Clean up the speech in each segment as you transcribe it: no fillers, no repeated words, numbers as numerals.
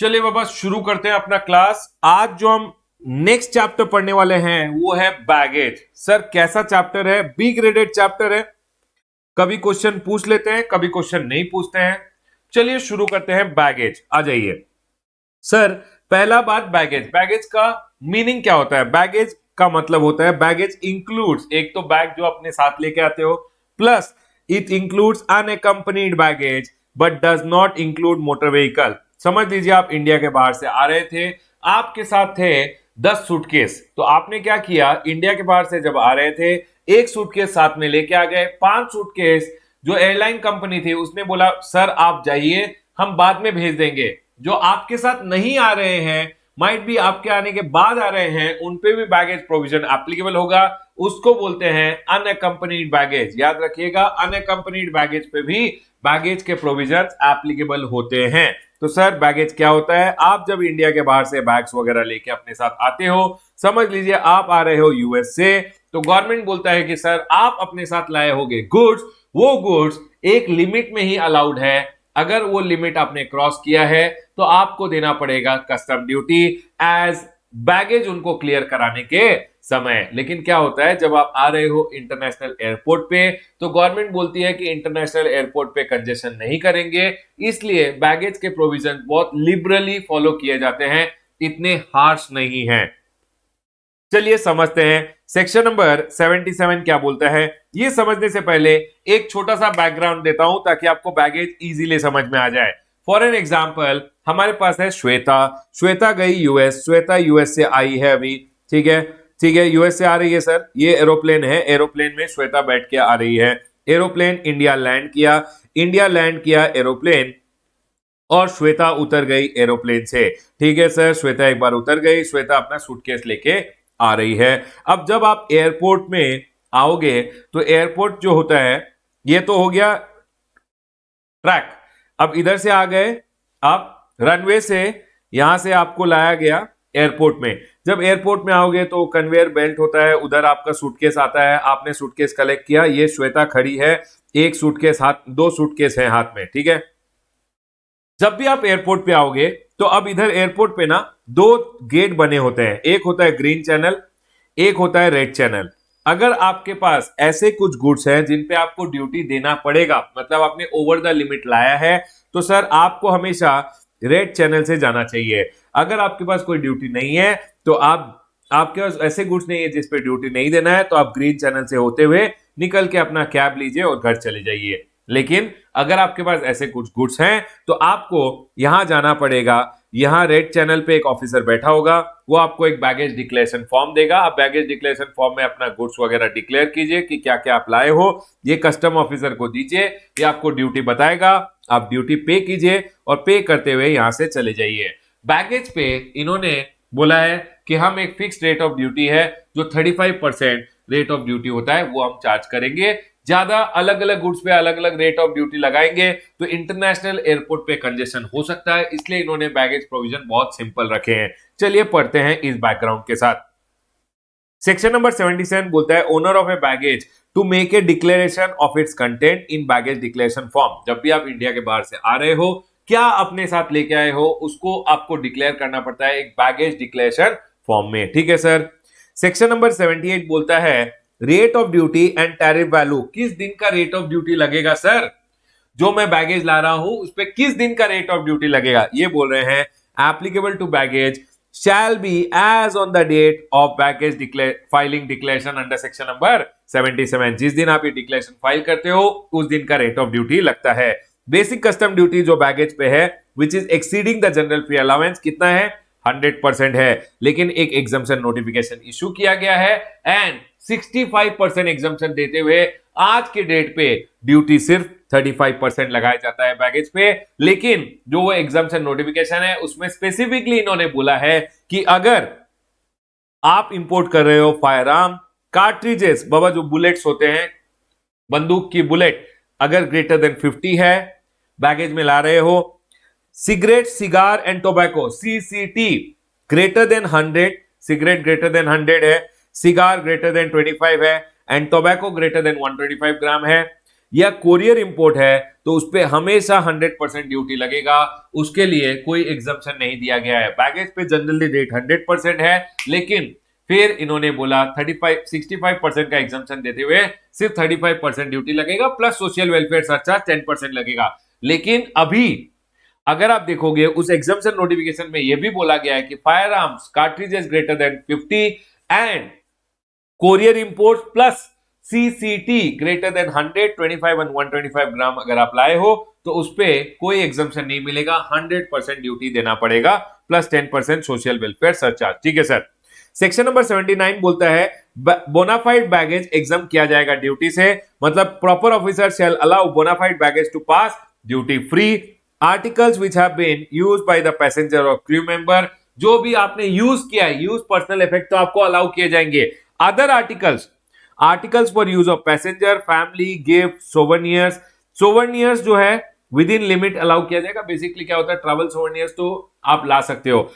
चलिए बाबा शुरू करते हैं अपना क्लास। आज जो हम नेक्स्ट चैप्टर पढ़ने वाले हैं वो है बैगेज। सर कैसा चैप्टर है? बी ग्रेडेड चैप्टर है। कभी क्वेश्चन पूछ लेते हैं, कभी क्वेश्चन नहीं पूछते हैं। चलिए शुरू करते हैं। बैगेज आ जाइए। सर पहला बात, बैगेज। बैगेज का मीनिंग क्या होता है? बैगेज का मतलब होता है बैगेज इंक्लूड्स, एक तो बैग जो अपने साथ लेके आते हो, plus it includes unaccompanied baggage but does not include motor vehicle. समझ लीजिए आप इंडिया के बाहर से आ रहे थे, आपके साथ थे 10 सूटकेस। तो आपने क्या किया, इंडिया के बाहर से जब आ रहे थे एक सूटकेस साथ में लेके आ गए। 5 सूटकेस जो एयरलाइन कंपनी थी उसने बोला सर आप जाइए, हम बाद में भेज देंगे। जो आपके साथ नहीं आ रहे हैं, माइट भी आपके आने के बाद आ रहे हैं, उन पे भी बैगेज प्रोविजन एप्लीकेबल होगा। उसको बोलते हैं अनअकम्पनीड बैगेज। याद रखिएगा, अनअकम्पनीड बैगेज पे भी बैगेज के प्रोविजन एप्लीकेबल होते हैं। तो सर बैगेज क्या होता है? आप जब इंडिया के बाहर से बैग्स वगैरह लेके अपने साथ आते हो, समझ लीजिए आप आ रहे हो यूएस से, तो गवर्नमेंट बोलता है कि सर आप अपने साथ लाए होगे गुड्स, वो गुड्स एक लिमिट में ही अलाउड है। अगर वो लिमिट आपने क्रॉस किया है तो आपको देना पड़ेगा कस्टम ड्यूटी एज बैगेज उनको क्लियर कराने के समय। लेकिन क्या होता है, जब आप आ रहे हो इंटरनेशनल एयरपोर्ट पे, तो गवर्नमेंट बोलती है कि इंटरनेशनल एयरपोर्ट पे कंजेशन नहीं करेंगे, इसलिए बैगेज के प्रोविजन बहुत लिबरली फॉलो किए जाते हैं, इतने हार्श नहीं हैं। चलिए समझते हैं सेक्शन नंबर 77 क्या बोलता है। ये समझने से पहले एक छोटा सा बैकग्राउंड देता हूं ताकि आपको बैगेज इजीली समझ में आ जाए। फॉर एन एग्जांपल, हमारे पास है श्वेता। श्वेता गई यूएस, श्वेता यूएस से आई है अभी। ठीक है, ठीक है, यूएस से आ रही है सर। ये एरोप्लेन है, एरोप्लेन में श्वेता बैठ के आ रही है। एरोप्लेन इंडिया लैंड किया, इंडिया लैंड किया एरोप्लेन, और श्वेता उतर गई एरोप्लेन से। ठीक है सर, श्वेता एक बार उतर गई, श्वेता अपना सूटकेस लेके आ रही है। अब जब आप एयरपोर्ट में आओगे तो एयरपोर्ट जो होता है, ये तो हो गया ट्रैक। अब इधर से आ गए आप रनवे से, यहां से आपको लाया गया एयरपोर्ट में। जब एयरपोर्ट में आओगे तो कन्वेयर बेल्ट होता है, उधर आपका सूटकेस आता है, आपने सूटकेस कलेक्ट किया। ये श्वेता खड़ी है, एक सूटकेस हाथ, 2 सूटकेस है हाथ में। ठीक है, जब भी आप एयरपोर्ट पे आओगे तो अब इधर एयरपोर्ट पे ना 2 गेट बने होते हैं, एक होता है ग्रीन चैनल, एक होता है रेड चैनल। अगर आपके पास ऐसे कुछ गुड्स हैं जिन पे आपको ड्यूटी देना पड़ेगा, मतलब आपने ओवर द लिमिट लाया है, तो सर आपको हमेशा रेड चैनल से जाना चाहिए। अगर आपके पास कोई ड्यूटी नहीं है, तो आपके पास ऐसे गुड्स नहीं है जिस पे ड्यूटी नहीं देना है, तो आप ग्रीन चैनल से होते हुए निकल के अपना कैब लीजिए और घर चले जाइए। लेकिन अगर आपके पास ऐसे कुछ गुड्स हैं तो आपको यहां जाना पड़ेगा। यहां रेड चैनल पे एक ऑफिसर बैठा होगा, वो आपको एक बैगेज डिक्लेरेशन फॉर्म देगा। आप बैगेज डिक्लेरेशन फॉर्म में अपना गुड्स वगैरह डिक्लेयर कीजिए कि क्या क्या आप लाए हो, ये कस्टम ऑफिसर को दीजिए, ये आपको ड्यूटी बताएगा। आप ड्यूटी पे कीजिए और पे करते हुए यहां से चले जाइए। बैगेज पे इन्होंने बोला है कि हम एक फिक्स रेट ऑफ ड्यूटी है, जो 35% रेट ऑफ ड्यूटी होता है वो हम चार्ज करेंगे। ज्यादा अलग अलग गुड्स पे अलग अलग रेट ऑफ ड्यूटी लगाएंगे तो इंटरनेशनल एयरपोर्ट पे कंजेशन हो सकता है, इसलिए इन्होंने बैगेज प्रोविजन बहुत सिंपल रखे हैं। चलिए पढ़ते हैं इस बैकग्राउंड के साथ। सेक्शन नंबर 77 बोलता है owner of a baggage to make a declaration of its content in baggage declaration form. जब भी आप इंडिया के बाहर से आ रहे हो, क्या अपने साथ लेके आए हो, उसको आपको डिक्लेयर करना पड़ता है एक बैगेज डिक्लेरेशन फॉर्म में। ठीक है सर। सेक्शन नंबर 78 बोलता है rate of duty and tariff value. किस दिन का रेट ऑफ ड्यूटी लगेगा सर? जो मैं बैगेज ला रहा हूं उस पर किस दिन का रेट ऑफ ड्यूटी लगेगा, ये बोल रहे हैं applicable to baggage shall be as on the date of baggage filing declaration under section number 77। जिस दिन आप ये डिक्लेरेशन फाइल करते हो उस दिन का रेट ऑफ ड्यूटी लगता है। बेसिक कस्टम ड्यूटी जो बैगेज पे है which is exceeding the general free allowance, कितना है? 100% है। लेकिन एक एग्जम्पशन नोटिफिकेशन इशू किया गया है एंड 65% एग्जम्पशन देते हुए आज के डेट पे ड्यूटी सिर्फ 35% लगाया जाता है बैगेज पे। लेकिन जो वो एग्जम्पशन नोटिफिकेशन है उसमें स्पेसिफिकली इन्होंने बोला है कि अगर आप इंपोर्ट कर रहे हो फायर आर्म, कार्ट्रिजेस, बाबा जो बुलेट्स होते हैं, बंदूक की बुलेट, अगर ग्रेटर देन 50 है बैगेज में ला रहे हो, cigarette, cigar and tobacco, CCT, greater than 100, cigarette greater than 100 है, सिगार ग्रेटर देन 25 है एंड टोबैको ग्रेटर देन 125 ग्राम है। या कोरियर इंपोर्ट है तो उस पर हमेशा 100% ड्यूटी लगेगा, उसके लिए कोई एग्जम्पशन नहीं दिया गया है। बैगेज पे जनरली रेट 100% है, लेकिन फिर इन्होंने बोला 65% का एग्जम्पशन देते हुए सिर्फ 35% ड्यूटी लगेगा प्लस सोशल वेलफेयर सरचार्ज 10% लगेगा। लेकिन अभी अगर आप देखोगे उस एग्जम्पशन नोटिफिकेशन में यह भी बोला गया है कि fire arms cartridges greater than 50 and courier import plus CCT greater than 125 and 125 ग्राम अगर आप लाए हो तो उस पे कोई एग्जम्पशन नहीं मिलेगा, 100% ड्यूटी देना पड़ेगा प्लस 10% सोशल वेलफेयर सरचार्ज। ठीक है सर। सेक्शन नंबर 79 बोलता है बोनाफाइड बैगेज एग्जाम किया जाएगा ड्यूटी से, मतलब proper officer shall allow bona fide baggage to pass duty free. Articles which have been used by the passenger और क्रू मेंबर, जो भी आपने यूज किया है, यूज पर्सनल इफेक्ट तो आपको अलाउ किए जाएंगे। Other articles for use of passenger, family, gift, souvenirs जो है विद इन लिमिट अलाउ किया जाएगा। बेसिकली क्या होता है, ट्रैवल सोवेनियर्स तो आप ला सकते हो,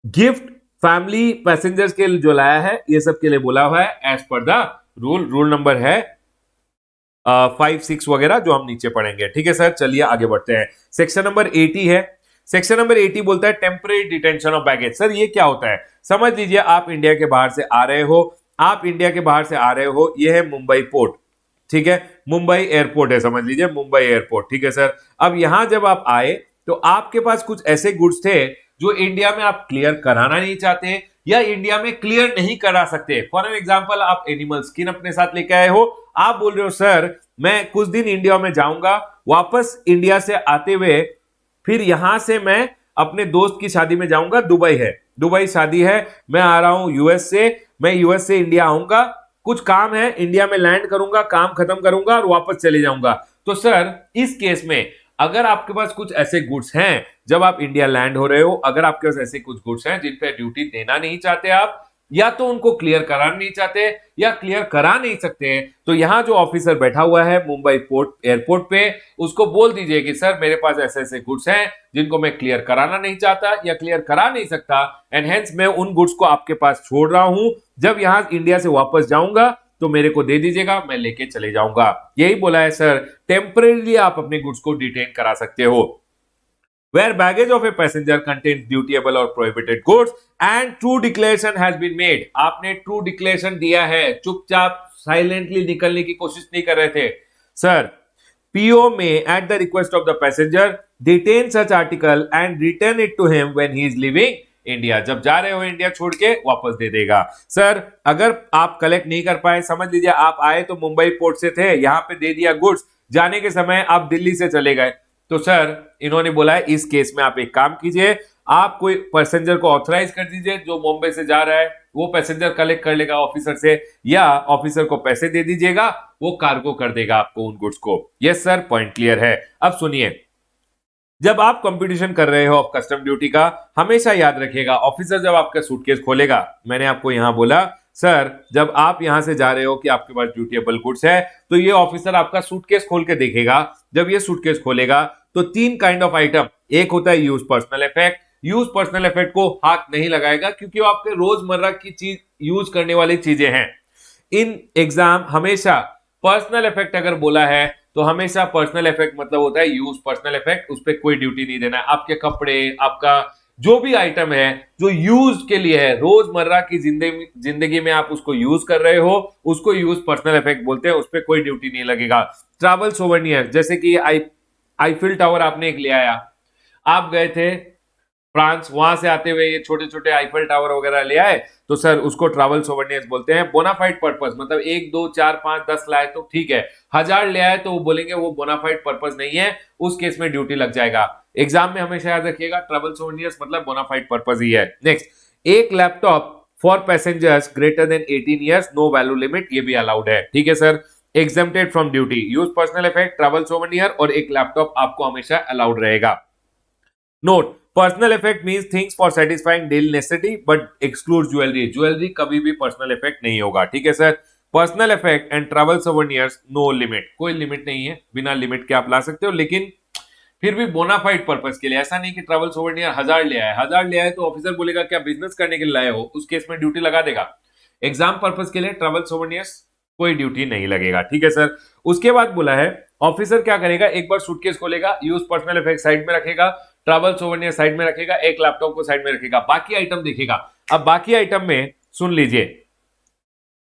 गिफ्ट फैमिली पैसेंजर्स के लिए जो लाया है ये सब के लिए बोला हुआ है as per the rule number है 5, 6 वगैरह जो हम नीचे पढ़ेंगे। ठीक है सर, चलिए आगे बढ़ते हैं। सेक्शन नंबर 80 है। सेक्शन नंबर 80 बोलता है temporary detention of baggage. Sir ये क्या होता है, समझ लीजिए आप इंडिया के बाहर से आ रहे हो, ये है मुंबई पोर्ट, ठीक है, मुंबई एयरपोर्ट है, समझ लीजिए मुंबई एयरपोर्ट। ठीक है सर, अब यहां जब आप आए तो आपके पास कुछ ऐसे गुड्स थे जो इंडिया में आप क्लियर कराना नहीं चाहते या इंडिया में क्लियर नहीं करा सकते। फॉर एन एग्जांपल, आप एनिमल स्किन अपने साथ लेके आए हो, आप बोल रहे हो सर मैं कुछ दिन इंडिया में जाऊंगा, वापस इंडिया से आते हुए फिर यहां से मैं अपने दोस्त की शादी में जाऊंगा, दुबई शादी है, मैं आ रहा हूं यूएस से, मैं यूएस से इंडिया आऊंगा, कुछ काम है, इंडिया में लैंड करूंगा, काम खत्म करूंगा और वापस चले जाऊंगा। तो सर इस केस में अगर आपके पास कुछ ऐसे गुड्स हैं, जब आप इंडिया लैंड हो रहे हो, अगर आपके पास ऐसे कुछ गुड्स हैं जिन पे ड्यूटी देना नहीं चाहते आप, या तो उनको क्लियर कराना नहीं चाहते या क्लियर करा नहीं सकते हैं, तो यहां जो ऑफिसर बैठा हुआ है मुंबई पोर्ट एयरपोर्ट पे, उसको बोल दीजिए कि सर मेरे पास ऐसे ऐसे गुड्स हैं जिनको मैं क्लियर कराना नहीं चाहता या क्लियर करा नहीं सकता, एंड हेंस मैं उन गुड्स को आपके पास छोड़ रहा हूं, जब यहां इंडिया से वापस जाऊंगा तो मेरे को दे दीजिएगा, मैं लेके चले जाऊंगा। यही बोला है सर, टेम्परेरी आप अपने गुड्स को डिटेन करा सकते हो। Where baggage of a passenger contains dutiable or prohibited goods and true declaration has been made, आपने true declaration दिया है, चुपचाप साइलेंटली निकलने की कोशिश नहीं कर रहे थे। Sir PO may at the request of the passenger detain such article and return it to him when he is leaving India, जब जा रहे हो इंडिया छोड़ के वापस दे देगा। सर अगर आप कलेक्ट नहीं कर पाए, समझ लीजिए आप आए तो मुंबई पोर्ट से थे, यहां पे दे दिया गुड्स, जाने के समय आप दिल्ली से चले गए, तो सर इन्होंने बोला है इस केस में आप एक काम कीजिए, आप कोई पैसेंजर को ऑथराइज कर दीजिए जो मुंबई से जा रहा है, वो पैसेंजर कलेक्ट कर लेगा ऑफिसर से, या ऑफिसर को पैसे दे दीजिएगा, वो कार्गो कर देगा आपको उन गुड्स को। यस सर, पॉइंट क्लियर है। अब सुनिए, जब आप कंपटीशन कर रहे हो कस्टम ड्यूटी का, हमेशा याद रखिएगा ऑफिसर जब आपका सूटकेस खोलेगा, मैंने आपको यहां बोला सर जब आप यहां से जा रहे हो कि आपके पास ड्यूटेबल गुड्स है, तो ये ऑफिसर आपका सूटकेस खोल के देखेगा। जब ये सूटकेस खोलेगा तो 3 काइंड ऑफ आइटम, एक होता है use personal effect, use personal effect को हाथ नहीं लगाएगा क्योंकि वो आपके रोजमर्रा की चीज यूज करने वाली चीजें हैं। इन एग्जाम हमेशा पर्सनल इफेक्ट अगर बोला है तो हमेशा पर्सनल इफेक्ट मतलब होता है यूज पर्सनल इफेक्ट, उस पर कोई ड्यूटी नहीं देना है। आपके कपड़े, आपका जो भी आइटम है जो यूज के लिए है, रोजमर्रा की जिंदगी में आप उसको यूज कर रहे हो, उसको यूज पर्सनल इफेक्ट बोलते हैं, उस पर कोई ड्यूटी नहीं लगेगा। ट्रैवल सोवेनियर, जैसे कि आईफिल टावर आपने एक ले आया, आप गए थे फ्रांस, वहां से आते हुए ये छोटे छोटे आईफिल टावर वगैरह ले आए, तो सर उसको ट्रैवल सोवेनियर्स बोलते हैं। बोनाफाइड पर्पस मतलब 1, 2, 4, 5, 10 लाए तो ठीक है, 1000 ले आए तो वो बोलेंगे वो बोनाफाइड पर्पस नहीं है, उस केस में ड्यूटी लग जाएगा। एग्जाम में हमेशा याद रखिएगा ट्रैवल सोवेनियर्स मतलब बोनाफाइड पर्पस ही है। नेक्स्ट, एक laptop for passengers greater than 18 years, no value limit, ये भी अलाउड है। ठीक है sir, exempted from duty, use personal effect, travel souvenir और एक लैपटॉप आपको हमेशा अलाउड रहेगा। Note, personal effect means things for satisfying daily necessity but exclude jewellery, jewellery कभी भी पर्सनल इफेक्ट नहीं होगा। ठीक है sir, personal effect and travel souvenirs no limit, कोई लिमिट नहीं है, बिना लिमिट के आप ला सकते हो, लेकिन फिर भी बोनाफाइड पर्पस के लिए, ऐसा नहीं कि ट्रैवल सोवेनियर 1000 ले आए तो ऑफिसर बोलेगा क्या बिजनेस करने के लिए लाए हो, उस केस में ड्यूटी लगा देगा। एग्जाम पर्पस के लिए ट्रैवल सोवेनियर्स कोई ड्यूटी नहीं लगेगा। ठीक है सर। उसके बाद बोला है ऑफिसर क्या करेगा, एक बार सूटकेस खोलेगा, यूज पर्सनल इफेक्ट साइड में रखेगा, ट्रैवल सोवेनियर साइड में रखेगा, एक लैपटॉप को साइड में रखेगा, बाकी आइटम देखेगा। अब बाकी आइटम में सुन लीजिए,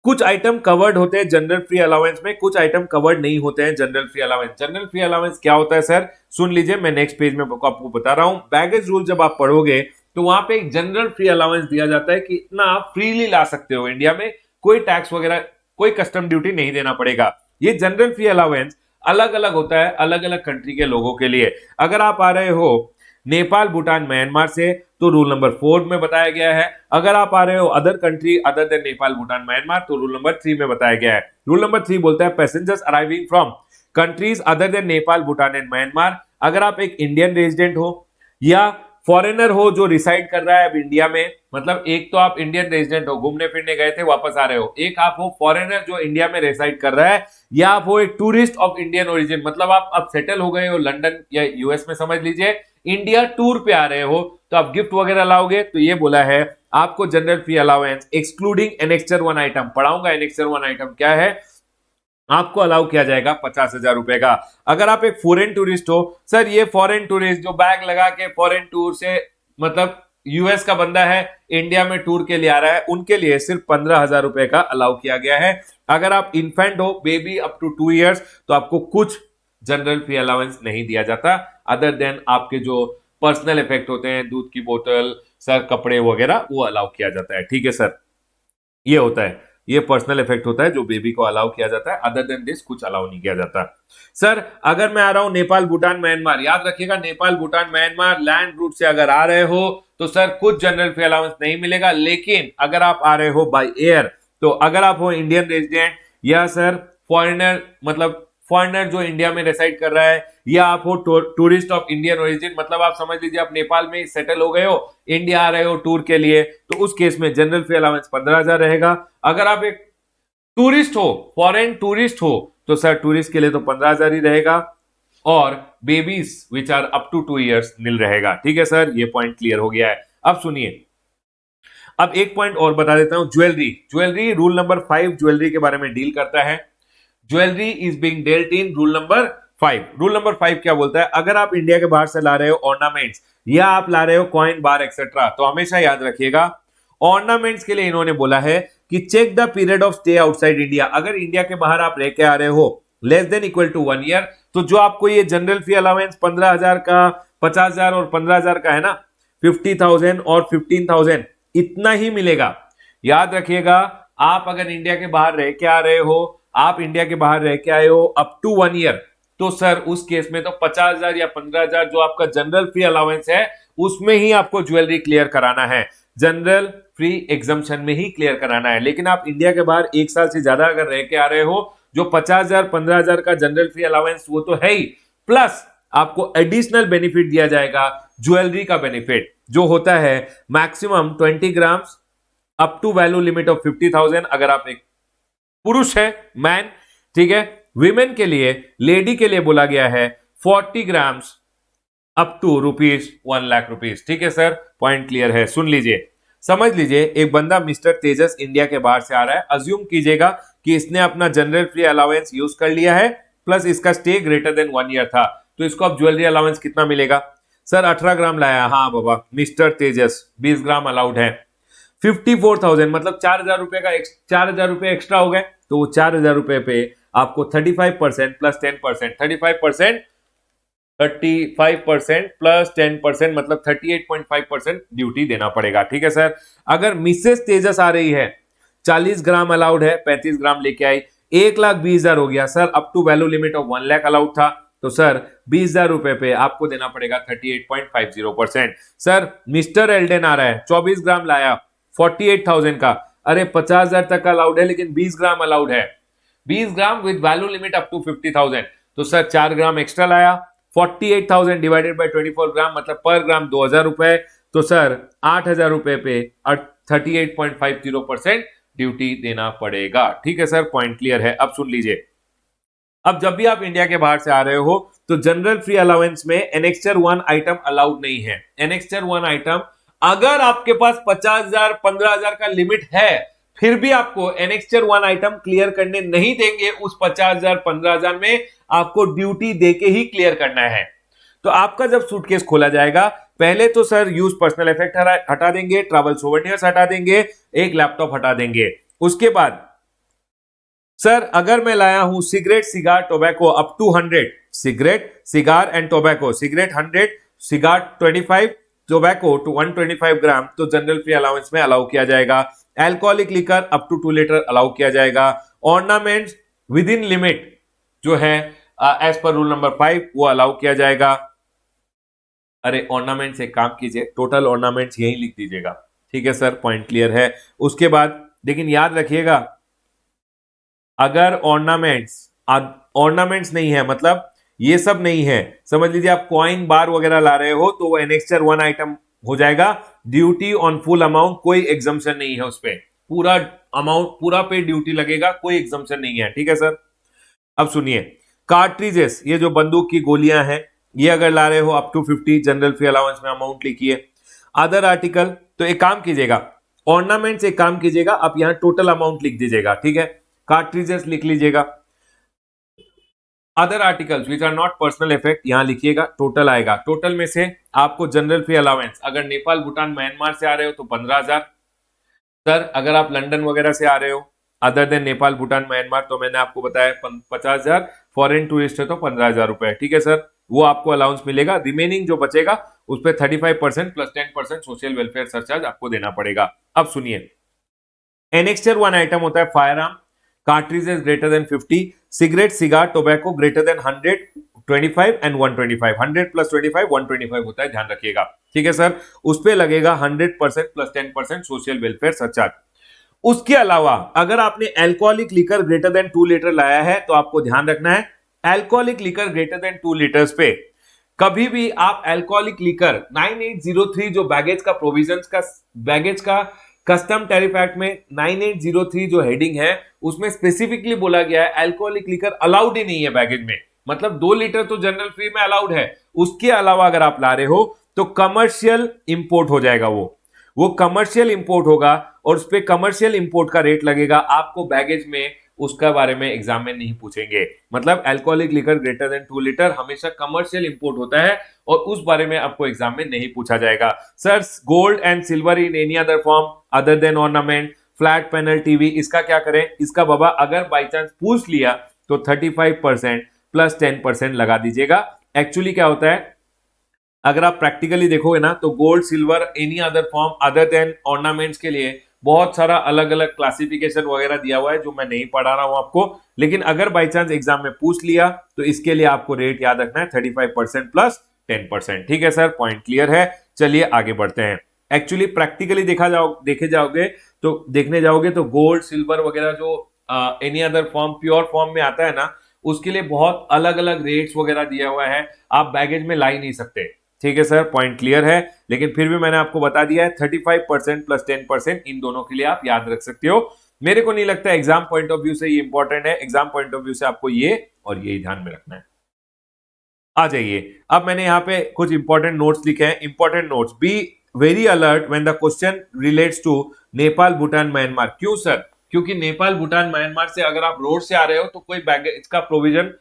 कुछ आइटम कवर्ड होते हैं जनरल फ्री अलाउंस में, कुछ आइटम कवर्ड नहीं होते हैं general free allowance. General free allowance क्या होता है सर, सुन लीजिए, मैं नेक्स्ट पेज में आपको बता रहा हूं। बैगेज रूल जब आप पढ़ोगे तो वहां पे एक जनरल फ्री अलाउंस दिया जाता है कि इतना आप फ्रीली ला सकते हो इंडिया में, कोई टैक्स वगैरह, कोई कस्टम ड्यूटी नहीं देना पड़ेगा। ये जनरल फ्री अलाउंस अलग अलग होता है अलग अलग कंट्री के लोगों के लिए। अगर आप आ रहे हो नेपाल, भूटान, म्यांमार से तो रूल नंबर 4 में बताया गया है। अगर आप आ रहे हो other country other than Nepal, Bhutan, Myanmar तो रूल नंबर 3 में बताया गया है। रूल नंबर 3 बोलता है passengers arriving from countries other than Nepal, Bhutan and Myanmar. अगर आप एक इंडियन रेजिडेंट हो या फॉरेनर हो जो रिसाइड कर रहा है अब इंडिया में, मतलब एक तो आप इंडियन रेजिडेंट हो, घूमने फिरने गए थे वापस आ रहे हो, एक आप हो फॉरेनर जो इंडिया में रिसाइड कर रहा है, या आप हो एक टूरिस्ट ऑफ इंडियन ओरिजिन, मतलब आप अब सेटल हो गए हो लंदन या यूएस में, समझ लीजिए इंडिया टूर पे आ रहे हो, तो आप गिफ्ट वगैरह लाओगे। तो ये बोला है आपको जनरल फी अलाउंस एक्सक्लूडिंग एनेक्चर 1 आइटम, पढ़ाऊंगा एनेक्चर 1 आइटम क्या है, आपको अलाउ किया जाएगा 50,000 रुपए का। अगर आप एक फॉरेन टूरिस्ट हो, सर ये फॉरेन टूरिस्ट जो बैग लगा के फॉरेन टूर से, मतलब यूएस का बंदा है इंडिया में टूर के लिए आ रहा है, उनके लिए सिर्फ 15,000 रुपए का अलाउ किया गया है। अगर आप इन्फेंट हो, बेबी अप टू 2 इयर्स, तो आपको कुछ जनरल फी अलाउंस नहीं दिया जाता, अदर देन आपके जो पर्सनल इफेक्ट होते हैं, दूध की बोतल, सर कपड़े वगैरह, वो अलाउ किया जाता है। ठीक है सर, ये होता है, ये पर्सनल इफेक्ट होता है जो बेबी को अलाउ किया जाता है, अदर देन दिस कुछ अलाउ नहीं किया जाता। सर अगर मैं आ रहा हूं नेपाल, भूटान, म्यांमार, याद रखिएगा Nepal, Bhutan, Myanmar land route से अगर आ रहे हो तो सर कुछ जनरल फी अलाउंस नहीं मिलेगा। लेकिन अगर आप आ रहे हो बाय एयर, तो अगर आप हो इंडियन रेजिडेंट या सर फॉरेनर, मतलब फॉरेनर जो इंडिया में रेसाइड कर रहा है, या आप हो टूरिस्ट ऑफ इंडियन ओरिजिन, मतलब आप समझ लीजिए आप नेपाल में सेटल हो गए हो, इंडिया आ रहे हो टूर के लिए, तो उस केस में जनरल फी अलाउंस 15,000 रहेगा। अगर आप एक टूरिस्ट हो, फॉरेन टूरिस्ट हो, तो सर टूरिस्ट के लिए तो 15,000 ही रहेगा, और babies which are up to 2 years nil रहेगा। ठीक है सर, ये पॉइंट क्लियर हो गया है। अब सुनिए, अब एक पॉइंट और बता देता हूं, jewellery. Jewellery rule number 5 jewellery के बारे में डील करता है। Jewellery is being dealt in rule number 5। Rule number 5 क्या बोलता है, अगर आप इंडिया के बाहर से ला रहे हो ऑर्नामेंट्स, या आप ला रहे हो कॉइन बार एक्सेट्रा, तो हमेशा याद रखिएगा ऑर्नामेंट्स के लिए इन्होंने बोला है कि check the period of stay outside India. अगर इंडिया के बाहर आप रह के आ रहे हो less than equal to 1 year, तो जो आपको ये जनरल फी अलाउंस 15,000 का, 50,000 और 15,000 का है ना, 50,000 और 15,000 इतना ही मिलेगा। याद रखिएगा, आप अगर इंडिया के बाहर रह के आ रहे हो, आप इंडिया के बाहर रह के आए हो अप टू 1 ईयर, तो सर उस केस में तो 50,000 या 15,000 जो आपका जनरल फ्री अलाउंस है, उसमें ही आपको ज्वेलरी क्लियर कराना है, जनरल फ्री एग्जम्पशन में ही क्लियर कराना है। लेकिन आप इंडिया के बाहर 1 साल से ज्यादा अगर रह के आ रहे हो, जो 50,000 15,000 का जनरल फ्री अलाउंस वो तो है ही, प्लस आपको एडिशनल बेनिफिट दिया जाएगा, ज्वेलरी का बेनिफिट जो होता है maximum 20 grams up to value limit of 50,000 अगर आप एक पुरुष है, मैन। ठीक है, विमेन के लिए, लेडी के लिए बोला गया है 40 grams up to rupees 1 lakh rupees. ठीक है सर, पॉइंट क्लियर है। सुन लीजिए, समझ लीजिए एक बंदा मिस्टर तेजस इंडिया के बाहर से आ रहा है, अज्यूम कीजिएगा कि इसने अपना जनरल फ्री अलाउंस यूज कर लिया है, प्लस इसका स्टे ग्रेटर देन 1 ईयर था, तो इसको अब ज्वेलरी अलाउंस कितना मिलेगा, सर 18 ग्राम लाया, हाँ बाबा मिस्टर तेजस 20 ग्राम अलाउड है, 54,000 मतलब 4,000 रुपए का 4,000 रुपए एक्स्ट्रा हो गए, तो वो 4,000 रुपए पे आपको 35% प्लस 10%, 35% प्लस 10% मतलब 38.5% ड्यूटी देना पड़ेगा। ठीक है सर, अगर मिसेस तेजस आ रही है, 40 ग्राम अलाउड है, 35 ग्राम लेके आई, 1,20,000 हो गया sir, up to value limit of 1 lakh allowed था, तो सर 20,000 रुपए पे आपको देना पड़ेगा 38.50%। सर मिस्टर एल्डेन आ रहा है, 24 ग्राम लाया, 48,000 का, अरे 50,000 तक का अलाउड है लेकिन 20 ग्राम अलाउड है, 20 gram with value limit up to 50,000, तो सर 4 ग्राम एक्स्ट्रा लाया, 48,000 डिवाइडेड बाय 24 ग्राम मतलब पर ग्राम 2,000 रुपए, तो सर 8,000 रुपए पे 38.50% ड्यूटी देना पड़ेगा। ठीक है सर, पॉइंट क्लियर है। अब सुन लीजिए, अब जब भी आप इंडिया के बाहर से आ रहे हो तो जनरल फ्री अलाउंस में एनेक्चर 1 आइटम अलाउड नहीं है। एनेक्चर 1 आइटम अगर आपके पास 50,000 15,000 का लिमिट है, फिर भी आपको एनेक्स्चर 1 आइटम क्लियर करने नहीं देंगे, उस 50,000 15,000 में आपको ड्यूटी देके ही क्लियर करना है। तो आपका जब सूटकेस खोला जाएगा, पहले तो सर यूज पर्सनल इफेक्ट हटा देंगे, ट्रैवल सोवेनियर्स हटा देंगे, एक लैपटॉप हटा देंगे। उसके बाद सर अगर मैं लाया हूं cigarette, cigar, tobacco up to 100, cigarette, cigar and tobacco, cigarette 100, cigar 25, tobacco to 125 gram, तो जनरल फ्री अलाउंस में अलाउ किया जाएगा। Alcoholic liquor up to 2 litre allow किया जाएगा। ऑर्नामेंट्स विद इन लिमिट जो है एज पर रूल नंबर 5 वो allow किया जाएगा। अरे ऑर्नामेंट्स एक काम कीजिए, टोटल ऑर्नामेंट्स यही लिख दीजिएगा, ठीक है सर, पॉइंट क्लियर है। उसके बाद लेकिन याद रखिएगा, अगर ऑर्नामेंट्स नहीं है, मतलब ये सब नहीं है, समझ लीजिए आप कॉइन बार वगैरह ला रहे हो, तो वो एनेक्स्चर 1 आइटम हो जाएगा। ड्यूटी ऑन फुल अमाउंट, कोई एग्जम्पशन नहीं है, उस पे पूरा अमाउंट पूरा पे ड्यूटी लगेगा, कोई एग्जम्पशन नहीं है, ठीक है सर। अब सुनिए, कार्ट्रिजेस, ये जो बंदूक की गोलियां हैं, ये अगर ला रहे हो up to 50, general free allowance में अमाउंट लिखिए। अदर आर्टिकल, तो एक काम कीजिएगा, ऑर्नामेंट्स एक काम कीजिएगा, आप यहां टोटल अमाउंट लिख दीजिएगा, ठीक है, कार्ट्रिजेस लिख लीजिएगा। Other articles which are not personal effect यहां लिखिएगा, टोटल आएगा। टोटल में से आपको जनरल फ्री अलाउंस अगर नेपाल, भूटान, म्यांमार से आ रहे हो तो 15,000। सर अगर आप लंदन वगैरह से आ रहे हो other than Nepal, Bhutan, Myanmar, तो मैंने आपको बताया 50,000। फॉरेन टूरिस्ट है तो 15,000 रुपए, ठीक है सर, वो आपको अलाउंस मिलेगा। रिमेनिंग जो बचेगा उस पर 35% प्लस 10% सोशल वेलफेयर सरचार्ज आपको देना पड़ेगा। अब सुनिए, एनेक्स्चर 1 आइटम होता है fire arm, cartridges greater than 50, cigarette, cigar, tobacco greater than 100, 25 and 125, 100 plus 25 125 होता है, ध्यान रखिएगा, ठीक है सर। उस पे लगेगा 100% प्लस 10% सोशल वेलफेयर सरचार्ज। उसके अलावा अगर आपने alcoholic liquor greater than 2 litre लाया है, तो आपको ध्यान रखना है, alcoholic liquor greater than 2 litres पे कभी भी आप अल्कोहलिक लिकर 9803 जो बैगेज का कस्टम टैरिफ एक्ट में 9803 जो हेडिंग है, उसमें स्पेसिफिकली बोला गया है अल्कोहलिक लिकर अलाउड ही नहीं है बैगेज में, मतलब 2 लीटर तो जनरल फ्री में अलाउड है, उसके अलावा अगर आप ला रहे हो तो कमर्शियल इंपोर्ट हो जाएगा, वो कमर्शियल इंपोर्ट होगा और उस पर कमर्शियल इंपोर्ट का रेट लगेगा। आपको बैगेज में उसका बारे में एग्जाम में नहीं पूछेंगे, मतलब alcoholic liquor greater than 2 litre हमेशा कमर्शियल इंपोर्ट होता है और उस बारे में आपको एग्जाम में नहीं पूछा जाएगा। Sir gold and silver in any other form other than ornament, flat panel TV, इसका क्या करें, इसका बाबा अगर बाई चांस पूछ लिया तो 35% प्लस 10% लगा दीजिएगा। एक्चुअली क्या होता है, अगर आप प्रैक्टिकली देखोगे ना, तो gold, silver, any other form other than ornaments के लिए बहुत सारा अलग अलग क्लासिफिकेशन वगैरह दिया हुआ है जो मैं नहीं पढ़ा रहा हूं आपको, लेकिन अगर बाई चांस एग्जाम में पूछ लिया तो इसके लिए आपको रेट याद रखना है 35% प्लस 10%, ठीक है सर, पॉइंट क्लियर है। चलिए आगे बढ़ते हैं। एक्चुअली प्रैक्टिकली देखने जाओगे तो गोल्ड, सिल्वर वगैरह जो any other form pure form में आता है ना, उसके लिए बहुत अलग अलग रेट्स वगैरह दिया हुआ है, आप बैगेज में ला ही नहीं सकते, ठीक है सर, पॉइंट क्लियर है। लेकिन फिर भी मैंने आपको बता दिया है 35% प्लस 10% इन दोनों के लिए आप याद रख सकते हो। मेरे को नहीं लगता एग्जाम पॉइंट ऑफ व्यू से ये इंपॉर्टेंट है, एग्जाम पॉइंट ऑफ व्यू से आपको ये और ये ध्यान में रखना है। आ जाइए, अब मैंने यहाँ पे कुछ इंपॉर्टेंट नोट्स लिखे हैं। Important notes, be very alert when the question relates to Nepal, Bhutan, Myanmar. क्यों सर, क्योंकि नेपाल, भूटान, म्यांमार से अगर आप रोड से आ रहे हो तो कोई बैगेज का प्रोविजन,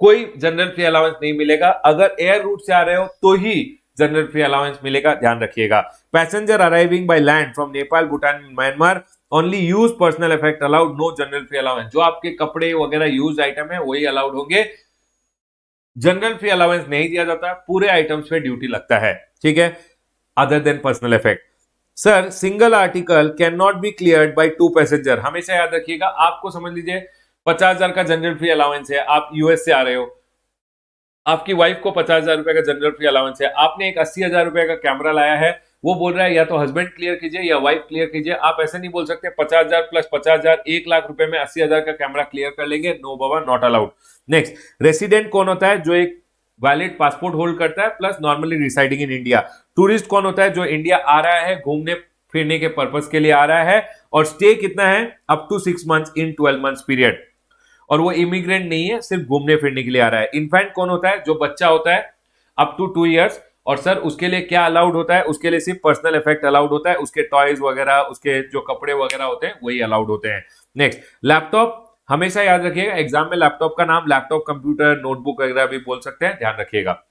कोई जनरल फ्री अलाउंस नहीं मिलेगा, अगर एयर रूट से आ रहे हो तो ही जनरल फ्री अलाउंस मिलेगा, ध्यान रखिएगा। Passenger arriving by land from Nepal, Bhutan, Myanmar only use personal effect allowed, no general free allowance. जो आपके कपड़े वगैरह यूज आइटम है वही अलाउड होंगे, जनरल फ्री अलाउंस नहीं दिया जाता, पूरे आइटम्स पे ड्यूटी लगता है, ठीक है, other than personal effect. Sir single article can not be cleared by 2 passenger, हमेशा याद रखिएगा। आपको समझ लीजिए 50,000 का जनरल फ्री अलाउंस है, आप यूएस से आ रहे हो, आपकी वाइफ को 50,000 रुपए का जनरल फ्री अलाउंस है, आपने एक 80,000 रुपए का कैमरा लाया है, वो बोल रहा है या तो हस्बैंड क्लियर कीजिए या वाइफ क्लियर कीजिए। आप ऐसे नहीं बोल सकते 50,000 प्लस 50,000 1 लाख रुपए में 80,000 का कैमरा क्लियर कर लेंगे, नो बाबा, नॉट अलाउड। नेक्स्ट, रेसिडेंट कौन होता है, जो एक वैलिड पासपोर्ट होल्ड करता है plus normally residing in India. Tourist कौन होता है, जो इंडिया आ रहा है घूमने फिरने के पर्पस के लिए आ रहा है और स्टे कितना है, up to 6 months in 12 months period, और वो इमिग्रेंट नहीं है, सिर्फ घूमने फिरने के लिए आ रहा है। इन्फेंट कौन होता है, जो बच्चा होता है अप टू 2 इयर्स और सर उसके लिए क्या अलाउड होता है? उसके लिए सिर्फ पर्सनल इफेक्ट अलाउड होता है, उसके टॉयज वगैरह, उसके जो कपड़े वगैरह होते हैं वही अलाउड होते हैं। नेक्स्ट, लैपटॉप हमेशा याद रखिएगा, एग्जाम में लैपटॉप का नाम लैपटॉप, कंप्यूटर, नोटबुक वगैरह भी बोल सकते हैं, ध्यान रखिएगा।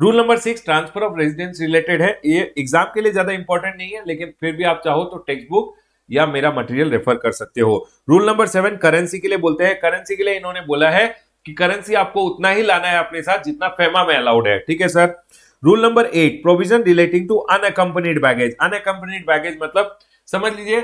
Rule number 6 transfer of residence related है, ये एग्जाम के लिए ज्यादा इंपॉर्टेंट नहीं है, लेकिन फिर भी आप चाहो तो टेक्स्ट बुक या मेरा मटेरियल रेफर कर सकते हो। रूल नंबर 7 करेंसी के लिए बोलते हैं, करेंसी के लिए इन्होंने बोला है कि करेंसी आपको उतना ही लाना है अपने साथ जितना फेमा में अलाउड है, ठीक है sir. Rule number 8 provision relating to unaccompanied baggage. Unaccompanied baggage मतलब समझ लीजिए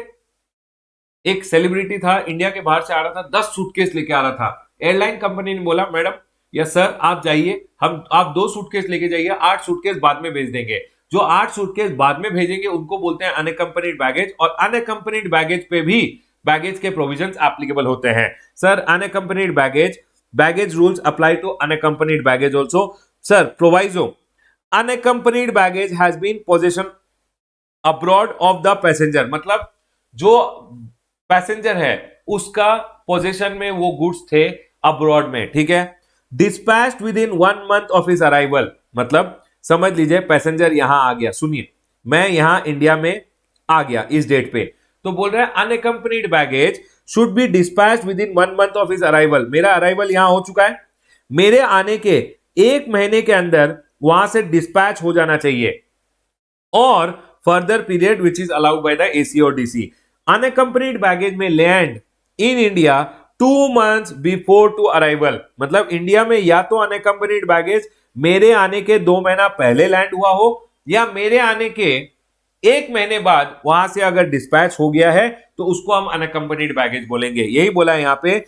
एक सेलिब्रिटी था, इंडिया के बाहर से आ रहा था, 10 सूटकेस लेके आ रहा था। एयरलाइन कंपनी ने बोला मैडम या सर आप जाइए, हम आप 2 सूटकेस लेके जाइए, 8 सूटकेस बाद में भेज देंगे। जो 8 सूटकेस बाद में भेजेंगे उनको बोलते हैं अनअकम्पनीड बैगेज, और अनअकम्पनीड बैगेज पे भी बैगेज के प्रोविजंस एप्लीकेबल होते हैं। Sir unaccompanied baggage rules apply to unaccompanied baggage also. Sir proviso unaccompanied baggage has been possession abroad of the passenger, मतलब जो पैसेंजर है उसका पोजीशन में वो गुड्स थे अब्रॉड में, ठीक है। Dispatched with in 1 month of his arrival, मतलब समझ लीजिए पैसेंजर यहां आ गया, सुनिए मैं यहां इंडिया में आ गया इस डेट पे, तो बोल रहा है unaccompanied baggage should be dispatched with in 1 month of his arrival. मेरा अराइवल यहां हो चुका है, मेरे आने के 1 महीने के अंदर वहां से डिस्पैच हो जाना चाहिए, और further period which is allowed by the AC और डीसी। अनअकम्पनीड बैगेज में land in India 2 months before to arrival, मतलब इंडिया में या तो अनअकम्पनीड बैगेज मेरे आने के 2 महीना पहले लैंड हुआ हो, या मेरे आने के 1 महीने बाद वहां से अगर डिस्पैच हो गया है तो उसको हम अनअकम्पनीड बैगेज बोलेंगे। यही बोला है यहां पे,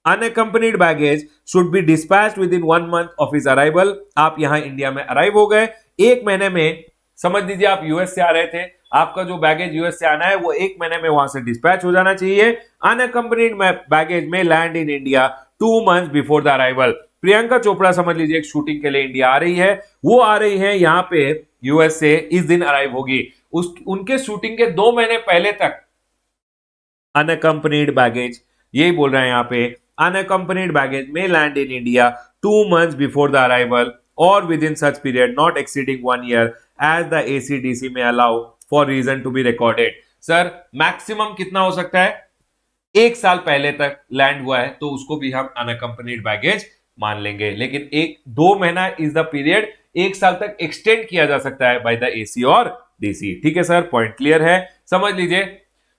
unaccompanied baggage should be dispatched with in 1 month of his arrival. आप यहां इंडिया में अराइव हो गए, 1 महीने में, समझ लीजिए आप यूएस से आ रहे थे, आपका जो बैगेज यूएस से आना है वो 1 महीने में वहां से डिस्पैच हो जाना चाहिए। अनअकम्पनीड बैगेज में land in India 2 months before the arrival. Priyanka Chopra समझ लीजिए एक शूटिंग के लिए इंडिया आ रही है, वो आ रही है यहाँ पे यूएस से, इस दिन अराइव होगी, उनके शूटिंग के 2 महीने पहले तक अनअकम्पनीड बैगेज, यही बोल रहे हैं यहाँ पे, अनअकम्पनीड बैगेज में land in India 2 months before the arrival और within such period not exceeding 1 year as the ACDC में allow for reason to be recorded. Sir maximum कितना हो सकता है? 1 साल पहले तक लैंड हुआ है तो उसको भी हम अनअकम्पनीड बैगेज मान लेंगे, लेकिन 2 महीना इज द पीरियड, 1 साल तक एक्सटेंड किया जा सकता है बाय द एसी और डीसी, ठीक है सर, पॉइंट क्लियर है। समझ लीजिए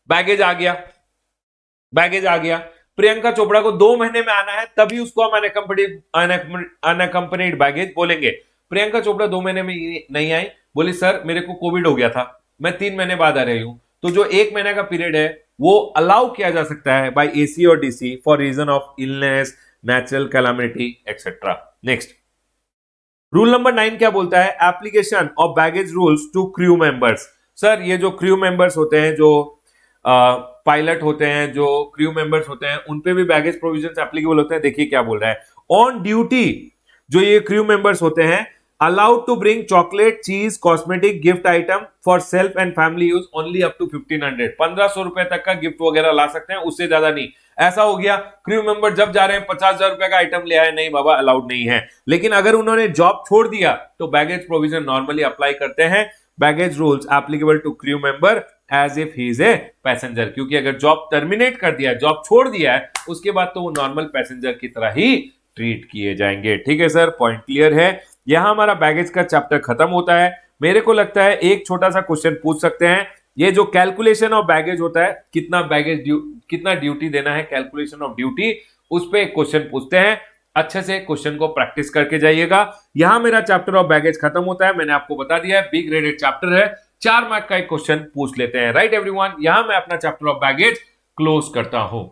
बैगेज आ गया, बैगेज आ गया, प्रियंका चोपड़ा को 2 महीने में आना है तभी उसको हम अनअकम्पनीड बैगेज बोलेंगे। प्रियंका चोपड़ा 2 महीने में नहीं आई, बोली सर मेरे को कोविड हो गया था, मैं 3 महीने बाद आ रही हूं, तो जो 1 महीने का पीरियड है वो अलाउ किया जा सकता है बाय एसी और DC for reason of illness, natural calamity etcetera. Next, rule number 9 क्या बोलता है? Application of baggage rules to crew members. Sir ये जो क्रू मेंबर्स होते हैं, जो पायलट होते हैं, जो क्रू मेंबर्स होते हैं, उनपे भी बैगेज प्रोविजंस एप्लीकेबल होते हैं। देखिए क्या बोल रहा है, ऑन ड्यूटी जो ये क्रू मेंबर्स होते हैं allowed to bring chocolate, cheese, cosmetic, gift item for self and family use only up to 1500। 1500 रुपए तक का गिफ्ट वगैरह ला सकते हैं, उससे ज्यादा नहीं। ऐसा हो गया क्रू मेंबर जब जा रहे हैं 50,000 रुपए का आइटम ले आए, नहीं बाबा अलाउड नहीं है। लेकिन अगर उन्होंने जॉब छोड़ दिया तो बैगेज प्रोविजन नॉर्मली अप्लाई करते हैं। Baggage rules applicable to crew member as if he is a passenger, क्योंकि अगर जॉब टर्मिनेट कर दिया, जॉब छोड़ दिया है, उसके बाद तो वो नॉर्मल पैसेंजर की तरह ही ट्रीट किए जाएंगे, ठीक है सर, पॉइंट क्लियर है। यहां हमारा बैगेज का चैप्टर खत्म होता है। मेरे को लगता है एक छोटा सा क्वेश्चन पूछ सकते हैं, ये जो कैलकुलेशन ऑफ बैगेज होता है, कितना बैगेज कितना ड्यूटी देना है, कैलकुलेशन ऑफ ड्यूटी, उस पे एक क्वेश्चन पूछते हैं। अच्छे से क्वेश्चन को प्रैक्टिस करके जाइएगा। यहां मेरा चैप्टर ऑफ बैगेज खत्म होता है, मैंने आपको बता दिया है, बी ग्रेडेड चैप्टर है, 4 मार्क का एक क्वेश्चन पूछ लेते हैं, राइट एवरीवन। यहां मैं अपना चैप्टर ऑफ बैगेज क्लोज करता हूं।